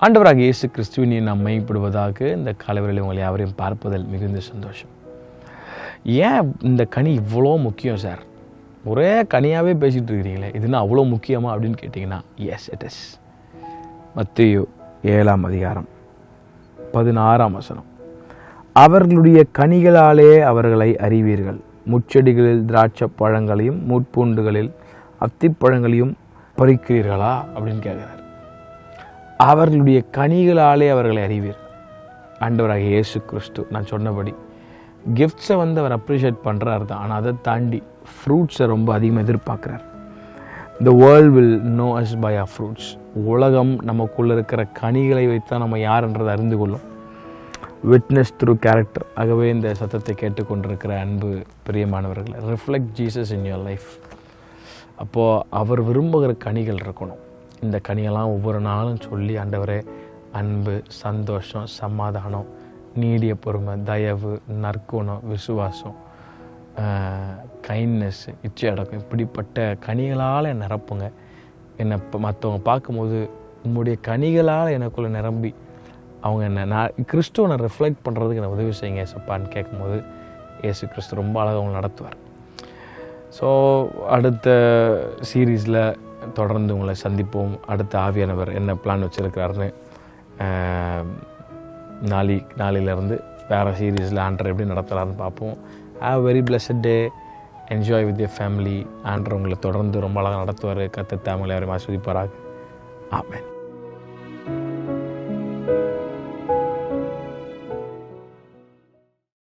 ஆண்டவராக இயேசு கிறிஸ்துவின் நாம் மையப்படுவதாக இந்த காலவரையில் உங்களை யாவரையும் பார்ப்பதில் மிகுந்த சந்தோஷம். ஏன் இந்த கனி இவ்வளோ முக்கியம் சார்? ஒரே கனியாகவே பேசிகிட்டு இருக்கிறீங்களே, இதுனா அவ்வளோ முக்கியமா அப்படின்னு கேட்டிங்கன்னா, எஸ் இட் இஸ். மத்தேயு 7:16 அவர்களுடைய கனிகளாலே அவர்களை அறிவீர்கள். முச்செடிகளில் திராட்சை பழங்களையும் முட்பூண்டுகளில் அத்திப்பழங்களையும் பறிக்கிறீர்களா அப்படின்னு கேட்குறாரு. அவர்களுடைய கனிகளாலே அவர்களை அறிவீர். ஆண்டவராக இயேசு கிறிஸ்து நான் சொன்னபடி கிஃப்ட்ஸை அவர் அப்ரிஷியேட் பண்ணுறாரு தான், ஆனால் அதை தாண்டி ஃப்ரூட்ஸை ரொம்ப அதிகமாக எதிர்பார்க்குறார். The world will know us by our fruits. உலகம் நமக்குள்ளே இருக்கிற கனிகளை வைத்தான் நம்ம யார்ன்றதை அறிந்து கொள்ளும். Witness through character. ஆகவே இந்த சத்தத்தை கேட்டுக்கொண்டிருக்கிற அன்பு பிரியமானவர்களை, reflect Jesus in your life. அப்போது அவர் விரும்புகிற கனிகள் இருக்கணும். இந்த கனியெல்லாம் ஒவ்வொரு நாளும் சொல்லி, ஆண்டவரே அன்பு, சந்தோஷம், சமாதானம், நீடிய பொறுமை, தயவு, நற்குணம், விசுவாசம், கைண்ட்னஸ், இச்சை அடக்கம், இப்படிப்பட்ட கனிகளால் என்னை நிரப்புங்க. என்னை மற்றவங்க பார்க்கும்போது உங்களுடைய கனிகளால் எனக்குள்ளே நிரம்பி அவங்க நான் கிறிஸ்துவனை ரிஃப்ளெக்ட் பண்ணுறதுக்கு என்னை உதவி செய்யுங்க ஏசப்பான்னு கேட்கும்போது ஏசு கிறிஸ்து ரொம்ப அழகாக அவங்க நடத்துவார். ஸோ அடுத்த சீரீஸில் தொடர்ந்து உங்களை சந்திப்போம். அடுத்த ஆவியானவர் என்ன பிளான் வச்சுருக்கிறாருன்னு நாளையிலேருந்து வேறு சீரீஸில் ஆண்டர் எப்படி நடத்தலான்னு பார்ப்போம். Have very blessed day. Enjoy with your family. ஆண்டர் உங்களை தொடர்ந்து ரொம்ப அழகாக நடத்துவார். கர்த்தர் தாமே எல்லாரையும் ஆசீர்வதிப்பாராக. ஆமென்.